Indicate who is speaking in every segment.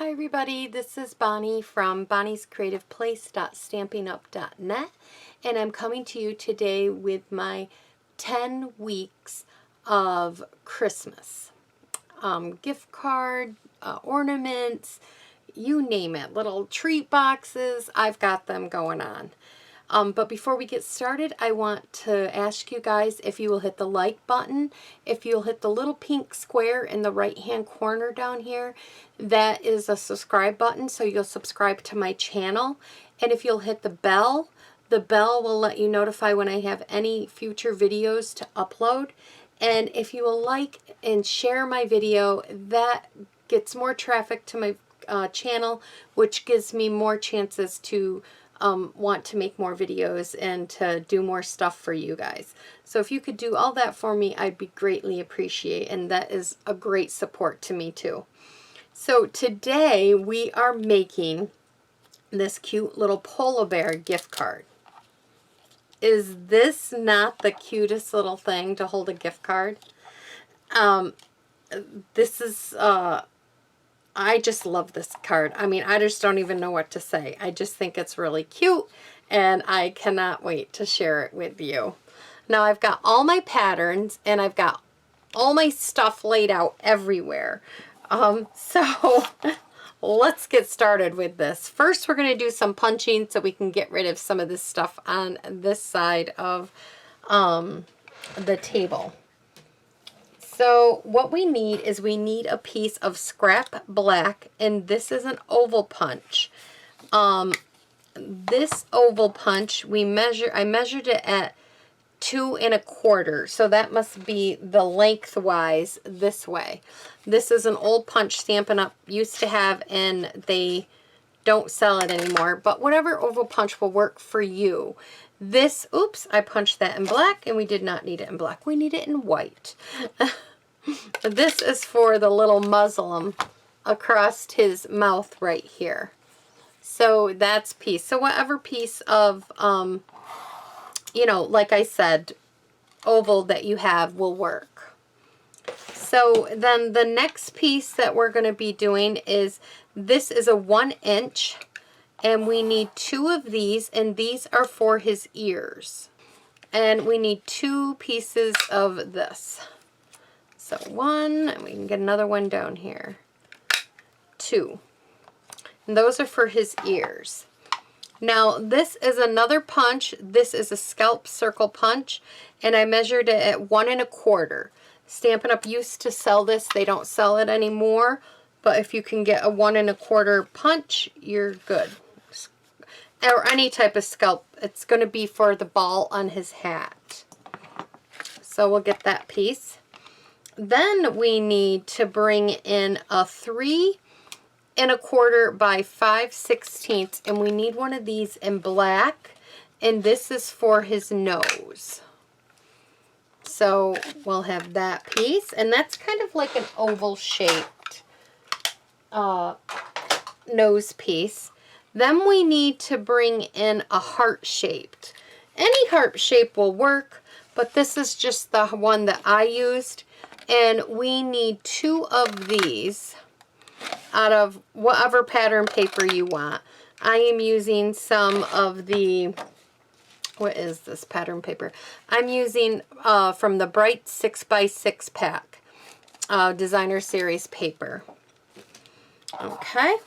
Speaker 1: Hi everybody, this is Bonnie from bonniescreativeplace.stampinup.net, and I'm coming to you today with my 10 weeks of Christmas. Gift card, ornaments, you name it, little treat boxes, I've got them going on. But before we get started, I want to ask you guys if you will hit the like button, if you'll hit the little pink square in the right hand corner down here. That is a subscribe button, so you'll subscribe to my channel. And if you'll hit the bell will let you notify when I have any future videos to upload. And if you will like and share my video, that gets more traffic to my channel, which gives me more chances to want to make more videos and to do more stuff for you guys. So if you could do all that for me, I'd be greatly appreciated, and that is a great support to me too. So today we are making this cute little polar bear gift card. Is this not the cutest little thing to hold a gift card? This is I just love this card. I mean, I just don't even know what to say. I just think it's really cute, and I cannot wait to share it with you. Now, I've got all my patterns, and I've got all my stuff laid out everywhere. So let's get started with this. First, we're going to do some punching so we can get rid of some of this stuff on this side of the table. So what we need is we need a piece of scrap black, and this is an oval punch. This oval punch, I measured it at 2 1/4, so that must be the lengthwise this way. This is an old punch Stampin' Up! Used to have, and they don't sell it anymore, but whatever oval punch will work for you. This, oops, I punched that in black, and we did not need it in black. We need it in white. This is for the little muslin across his mouth right here. So that's piece. So whatever piece of, you know, like I said, oval that you have will work. So then the next piece that we're going to be doing is, this is a 1 inch, and we need 2 of these, and these are for his ears. And we need 2 pieces of this. So 1, and we can get another one down here. 2. And those are for his ears. Now, this is another punch. This is a scalp circle punch, and I measured it at 1 1/4. Stampin' Up! Used to sell this. They don't sell it anymore, but if you can get a 1 1/4 punch, you're good. Or any type of scalp. It's going to be for the ball on his hat. So we'll get that piece. Then we need to bring in a 3 1/4 by 5/16, and we need one of these in black, and this is for his nose. So we'll have that piece, and that's kind of like an oval shaped nose piece. Then we need to bring in a heart shaped. Any heart shape will work, but this is just the one that I used. And we need 2 of these out of whatever pattern paper you want. I am using some of the, what is this pattern paper? I'm using from the Bright 6x6 pack, designer series paper. Okay,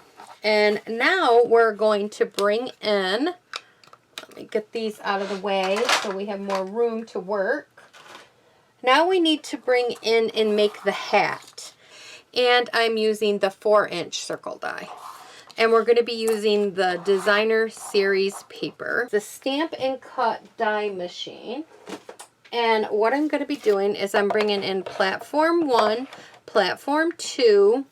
Speaker 1: and now we're going to bring in, let me get these out of the way so we have more room to work. Now we need to bring in and make the hat. And I'm using the 4-inch circle die. And we're going to be using the designer series paper. The Stamp and Cut die machine. And what I'm going to be doing is I'm bringing in platform 1, platform 2,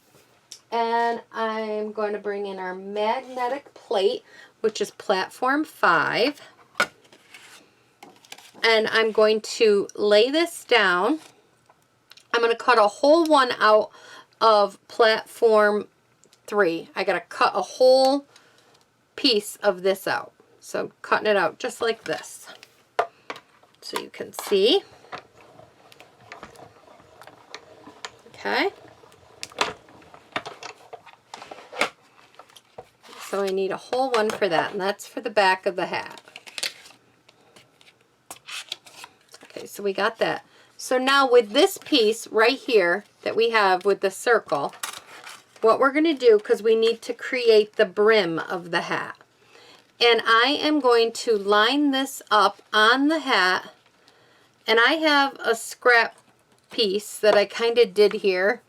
Speaker 1: and I'm going to bring in our magnetic plate, which is platform 5. And I'm going to lay this down. I'm going to cut a whole one out of platform 3. I got to cut a whole piece of this out. So I'm cutting it out just like this, so you can see. Okay. So I need a whole one for that, and that's for the back of the hat. Okay, so we got that. So now with this piece right here that we have with the circle, what we're going to do, because we need to create the brim of the hat. And I am going to line this up on the hat. And I have a scrap piece that I kind of did here.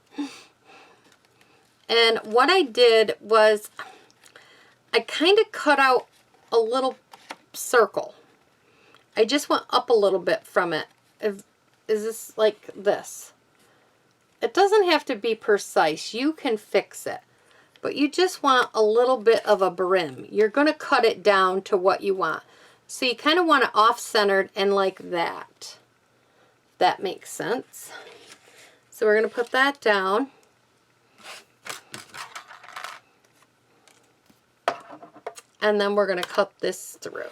Speaker 1: And what I did was I kind of cut out a little circle. I just went up a little bit from it. Is this like this? It doesn't have to be precise. You can fix it. But you just want a little bit of a brim. You're going to cut it down to what you want. So you kind of want it off-centered and like that. That makes sense. So we're going to put that down. And then we're going to cut this through.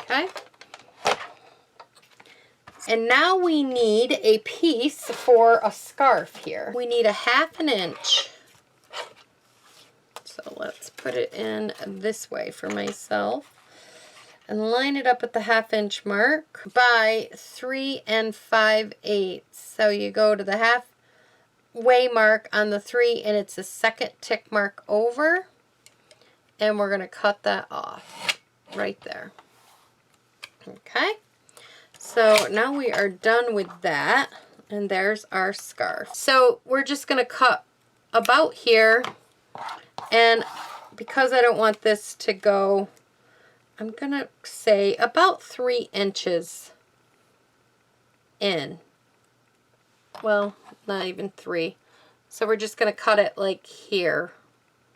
Speaker 1: Okay. And now we need a piece for a scarf here. We need a 1/2 inch. So let's put it in this way for myself. And line it up at the 1/2 inch mark by 3 5/8. So you go to the halfway mark on the 3, and it's a second tick mark over. And we're going to cut that off right there. Okay. So now we are done with that, and there's our scarf. So we're just going to cut about here, and because I don't want this to go, I'm going to say about 3 inches in. Well, not even 3. So we're just going to cut it like here.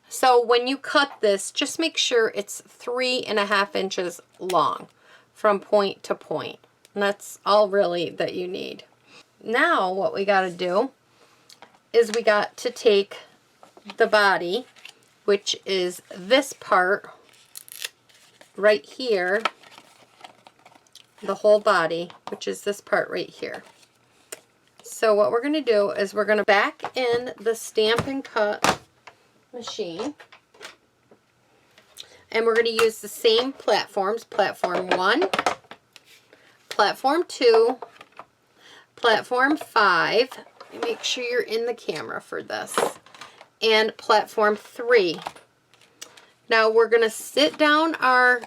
Speaker 1: So when you cut this, just make sure it's 3 1/2 inches long from point to point. And that's all really that you need. Now what we got to do is we got to take the body, which is this part right here, the whole body, which is this part right here. So what we're going to do is we're going to back in the Stampin' Cut machine. And we're going to use the same platforms, platform 1, platform 2, platform 5, make sure you're in the camera for this, and platform 3. Now we're going to sit down our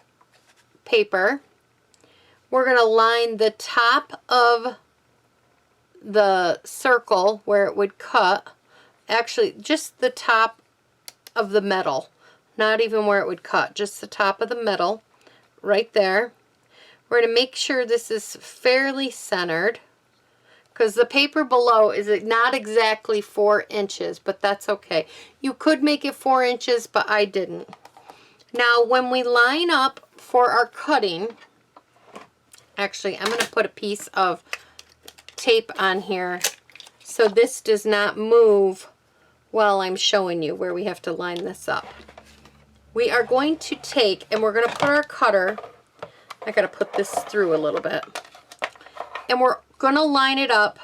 Speaker 1: paper. We're going to line the top of the circle where it would cut, actually just the top of the metal, not even where it would cut, just the top of the metal right there. We're going to make sure this is fairly centered, because the paper below is not exactly 4 inches, but that's okay. You could make it 4 inches, but I didn't. Now when we line up for our cutting, actually I'm going to put a piece of tape on here so this does not move while I'm showing you where we have to line this up. We are going to take, and we're going to put our cutter, I got to put this through a little bit, and we're going to line it up.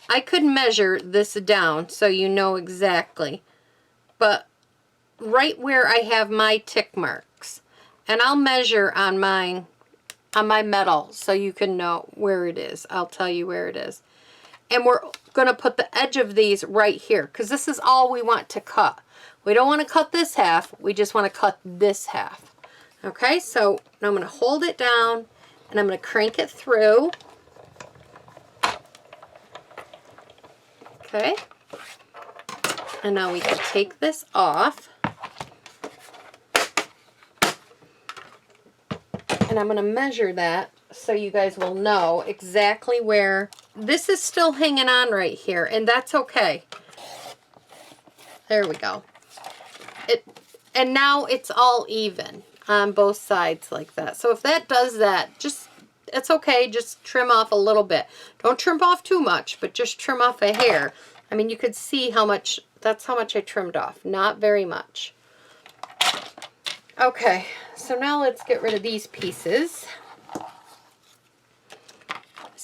Speaker 1: I could measure this down so you know exactly, but right where I have my tick marks, and I'll measure on mine, on my metal, so you can know where it is. I'll tell you where it is. And we're going to put the edge of these right here, because this is all we want to cut. We don't want to cut this half, we just want to cut this half. Okay, so now I'm going to hold it down, and I'm going to crank it through. Okay, and now we can take this off. And I'm going to measure that so you guys will know exactly where. This is still hanging on right here, and that's okay. There we go. And now it's all even on both sides like that. So if that does that, just, it's okay, just trim off a little bit. Don't trim off too much, but just trim off a hair. I mean, you could see how much, that's how much I trimmed off. Not very much. Okay, so now let's get rid of these pieces.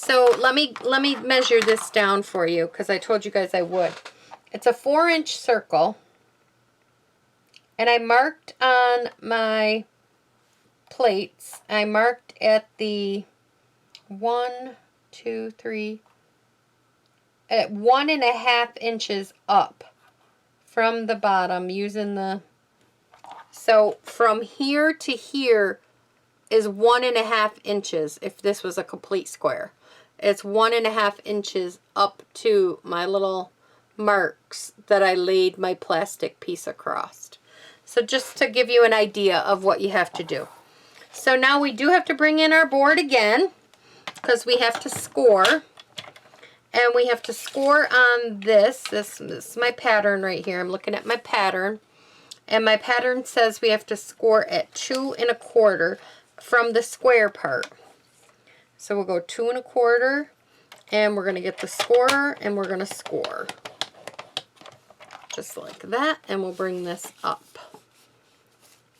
Speaker 1: So let me measure this down for you because I told you guys I would. It's a 4-inch circle. And I marked on my plates, I marked at the 1, 2, 3, at 1.5 inches up from the bottom using the, so from here to here is 1.5 inches if this was a complete square. It's 1.5 inches up to my little marks that I laid my plastic piece across. So just to give you an idea of what you have to do. So now we do have to bring in our board again because we have to score. And we have to score on this. This is my pattern right here. I'm looking at my pattern. And my pattern says we have to score at 2 1/4 from the square part. So we'll go 2 1/4 and we're going to get the scorer and we're going to score. Just like that. And we'll bring this up.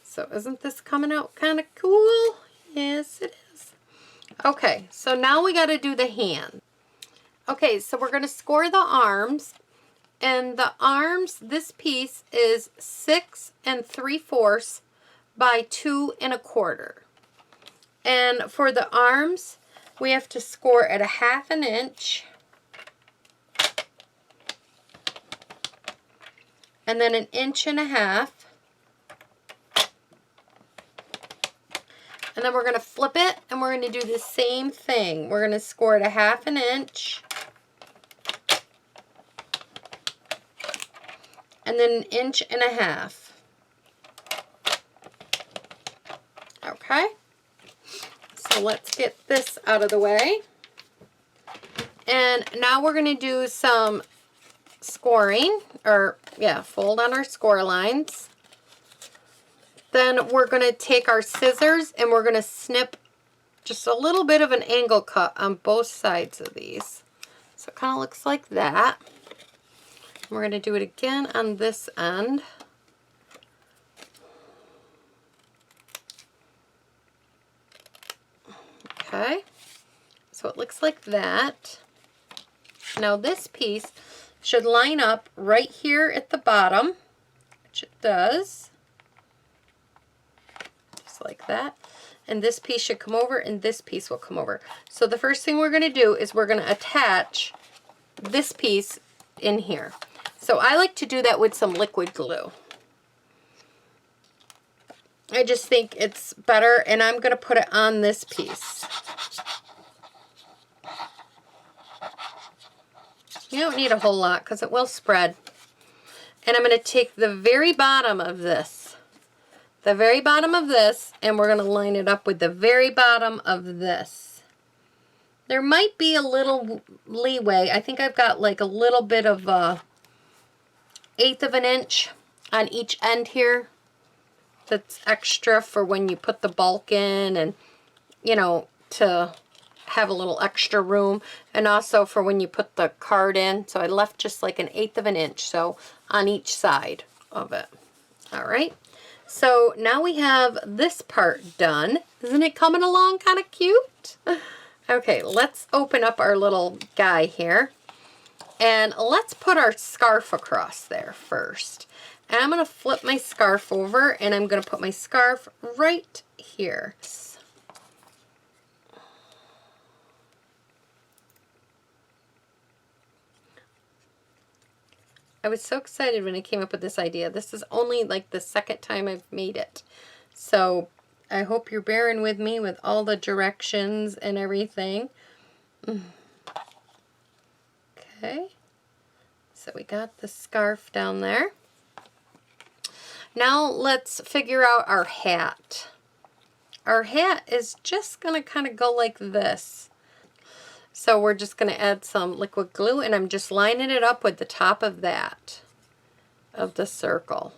Speaker 1: So isn't this coming out kind of cool? Yes, it is. Okay, so now we got to do the hand. Okay, so we're going to score the arms. And the arms, this piece is 6 3/4 by 2 1/4. And for the arms, we have to score at 1/2 inch. And then 1.5 inches. And then we're going to flip it and we're going to do the same thing. We're going to score at 1/2 inch. And then 1.5 inches. Okay. So let's get this out of the way. And now we're going to do some scoring, or yeah, fold on our score lines. Then we're going to take our scissors and we're going to snip just a little bit of an angle cut on both sides of these. So it kind of looks like that. We're going to do it again on this end. Okay, so it looks like that. Now this piece should line up right here at the bottom, which it does. Like that, and this piece should come over and this piece will come over. So the first thing we're going to do is we're going to attach this piece in here. So I like to do that with some liquid glue. I just think it's better, and I'm going to put it on this piece. You don't need a whole lot because it will spread. And I'm going to take the very bottom of this. The very bottom of this, and we're going to line it up with the very bottom of this. There might be a little leeway. I think I've got like a little bit of 1/8 inch on each end here. That's extra for when you put the bulk in, and you know, to have a little extra room, and also for when you put the card in. So I left just like 1/8 inch, so on each side of it. All right. So now we have this part done. Isn't it coming along kind of cute? Okay, let's open up our little guy here. And let's put our scarf across there first. And I'm going to flip my scarf over and I'm going to put my scarf right here. I was so excited when I came up with this idea. This is only like the second time I've made it. So I hope you're bearing with me with all the directions and everything. Okay. So we got the scarf down there. Now let's figure out our hat. Our hat is just going to kind of go like this. So we're just going to add some liquid glue, and I'm just lining it up with the top of that, of the circle.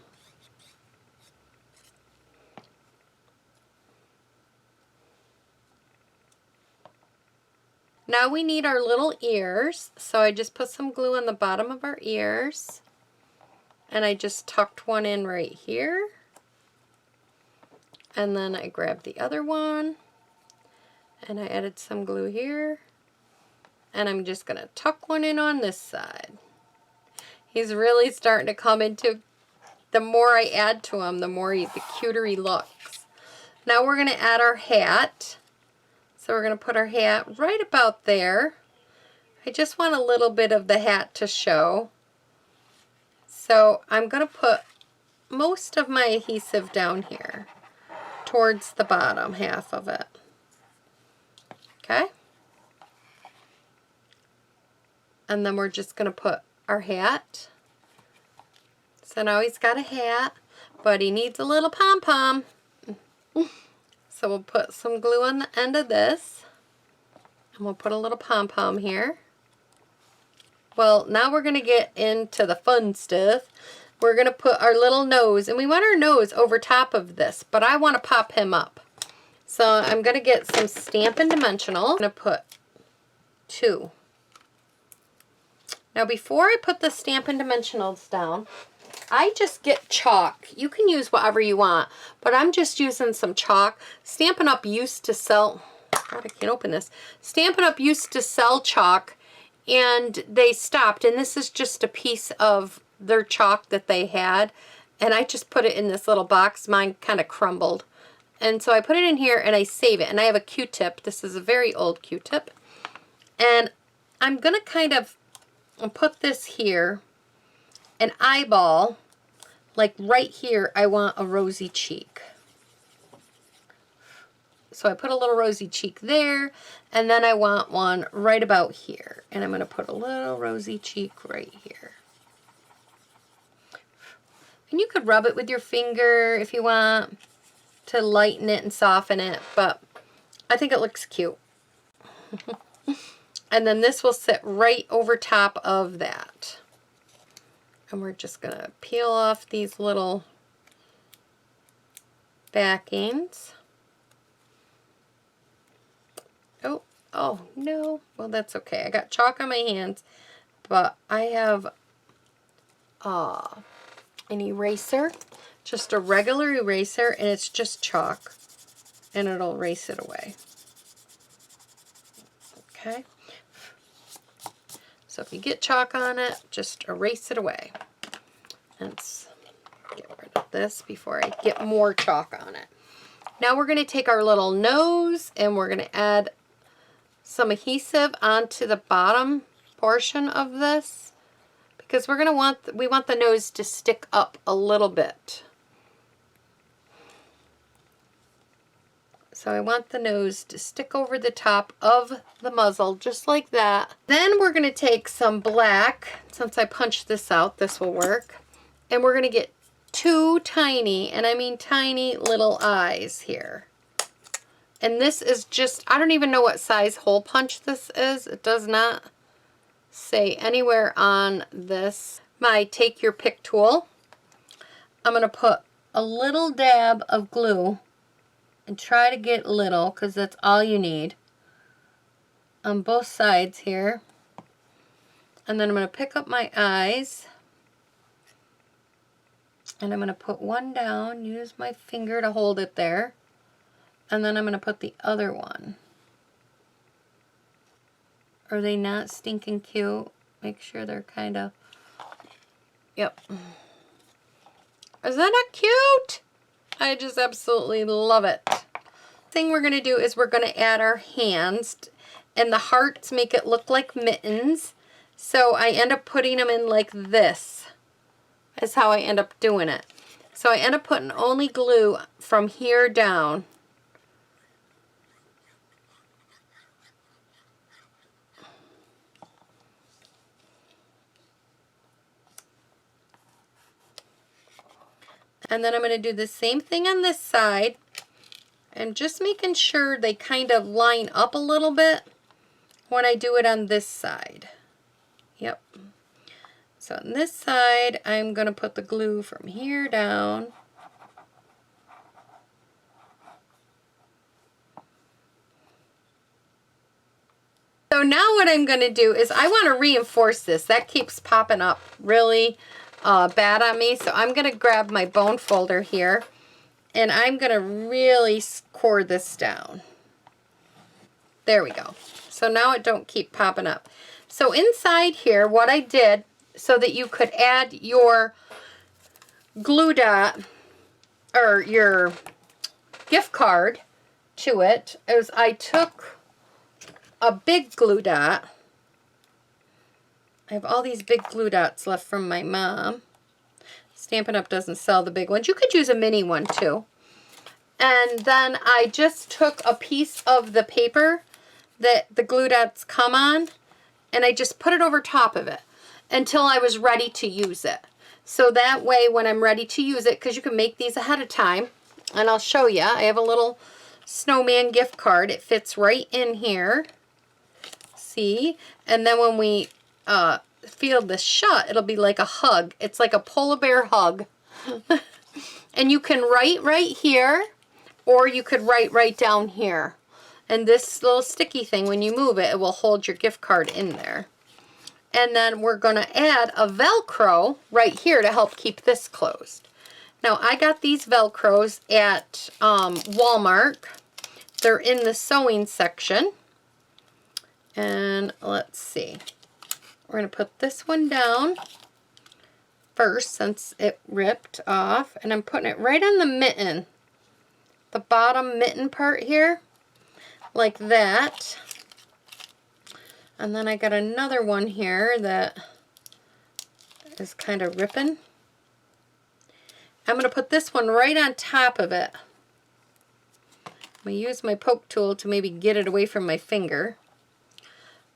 Speaker 1: Now we need our little ears, so I just put some glue on the bottom of our ears, and I just tucked one in right here, and then I grabbed the other one, and I added some glue here, And I'm just going to tuck one in on this side. He's really starting to come into, the more I add to him, the cuter he looks. Now we're going to add our hat. So we're going to put our hat right about there. I just want a little bit of the hat to show. So I'm going to put most of my adhesive down here towards the bottom half of it. Okay? And then we're just going to put our hat. So now he's got a hat, but he needs a little pom-pom. So we'll put some glue on the end of this. And we'll put a little pom-pom here. Well, now we're going to get into the fun stuff. We're going to put our little nose, and we want our nose over top of this, but I want to pop him up. So I'm going to get some Stampin' Dimensional. I'm going to put 2. Now before I put the Stampin' Dimensionals down, I just get chalk. You can use whatever you want, but I'm just using some chalk. Stampin' Up! Used to sell, God, I can't open this. Stampin' Up! Used to sell chalk, and they stopped, and this is just a piece of their chalk that they had, and I just put it in this little box. Mine kind of crumbled, and so I put it in here and I save it, and I have a Q-tip. This is a very old Q-tip, and I'm gonna kind of put this here and eyeball, like right here I want a rosy cheek. So I put a little rosy cheek there, and then I want one right about here. And I'm going to put a little rosy cheek right here. And you could rub it with your finger if you want to lighten it and soften it, but I think it looks cute. And then this will sit right over top of that. And we're just going to peel off these little backings. Oh no, well that's okay. I got chalk on my hands, but I have an eraser, just a regular eraser, and it's just chalk, and it'll erase it away. Okay, so if you get chalk on it, just erase it away. Let's get rid of this before I get more chalk on it. Now we're going to take our little nose and we're going to add some adhesive onto the bottom portion of this, because we want the nose to stick up a little bit. So I want the nose to stick over the top of the muzzle, just like that. Then we're going to take some black, since I punched this out, this will work, and we're going to get 2 tiny, and I mean tiny little eyes here. And this is just, I don't even know what size hole punch this is. It does not say anywhere on this. My Take Your Pick tool. I'm going to put a little dab of glue and try to get little, because that's all you need, on both sides here. And then I'm going to pick up my eyes, and I'm going to put one down, use my finger to hold it there. And then I'm going to put the other one. Are they not stinking cute? Make sure they're kind of... Yep. Is that not cute? I just absolutely love it. Thing we're going to do is we're going to add our hands. And the hearts make it look like mittens. So I end up putting them in like this. That's how I end up doing it. So I end up putting only glue from here down. And then I'm going to do the same thing on this side, and just making sure they kind of line up a little bit when I do it on this side. Yep. So on this side, I'm going to put the glue from here down. So now what I'm going to do is I want to reinforce this. That keeps popping up really bad on me. So I'm going to grab my bone folder here, and I'm going to really core this down. There we go. So now it don't keep popping up. So inside here, what I did so that you could add your glue dot or your gift card to it is I took a big glue dot. I have all these big glue dots left from my mom. Stampin' Up! Doesn't sell the big ones. You could use a mini one too. And then I just took a piece of the paper that the glue dots come on, and I just put it over top of it until I was ready to use it. So that way when I'm ready to use it, because you can make these ahead of time, and I'll show you. I have a little snowman gift card. It fits right in here. See? And then when we feel this shut, it'll be like a hug. It's like a polar bear hug. And you can write right here, or you could write right down here. And this little sticky thing, when you move it, it will hold your gift card in there. And then we're going to add a Velcro right here to help keep this closed. Now, I got these Velcros at Walmart. They're in the sewing section. And let's see. We're going to put this one down first since it ripped off. And I'm putting it right on the mitten. The bottom mitten part here. Like that. And then I got another one here that is kind of ripping. I'm going to put this one right on top of it. I'm going to use my poke tool to maybe get it away from my finger.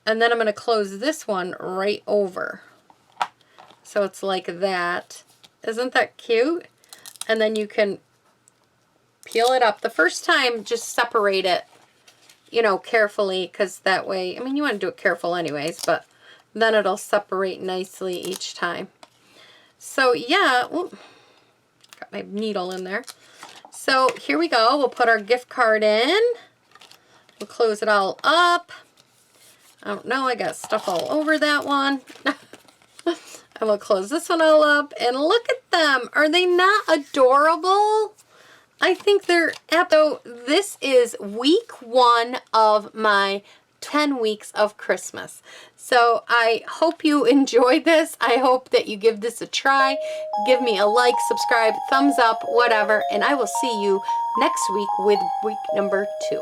Speaker 1: And then I'm going to close this one right over. So it's like that. Isn't that cute? And then you can peel it up. The first time, just separate it, you know, carefully, because that way, I mean, you want to do it careful anyways, but then it'll separate nicely each time. So yeah, ooh, got my needle in there. So here we go. We'll put our gift card in. We'll close it all up. I don't know, I got stuff all over that one. And we'll close this one all up, and look at them. Are they not adorable? I think they're, so this is week 1 of my 10 weeks of Christmas. So I hope you enjoyed this. I hope that you give this a try. Give me a like, subscribe, thumbs up, whatever, and I will see you next week with week number 2.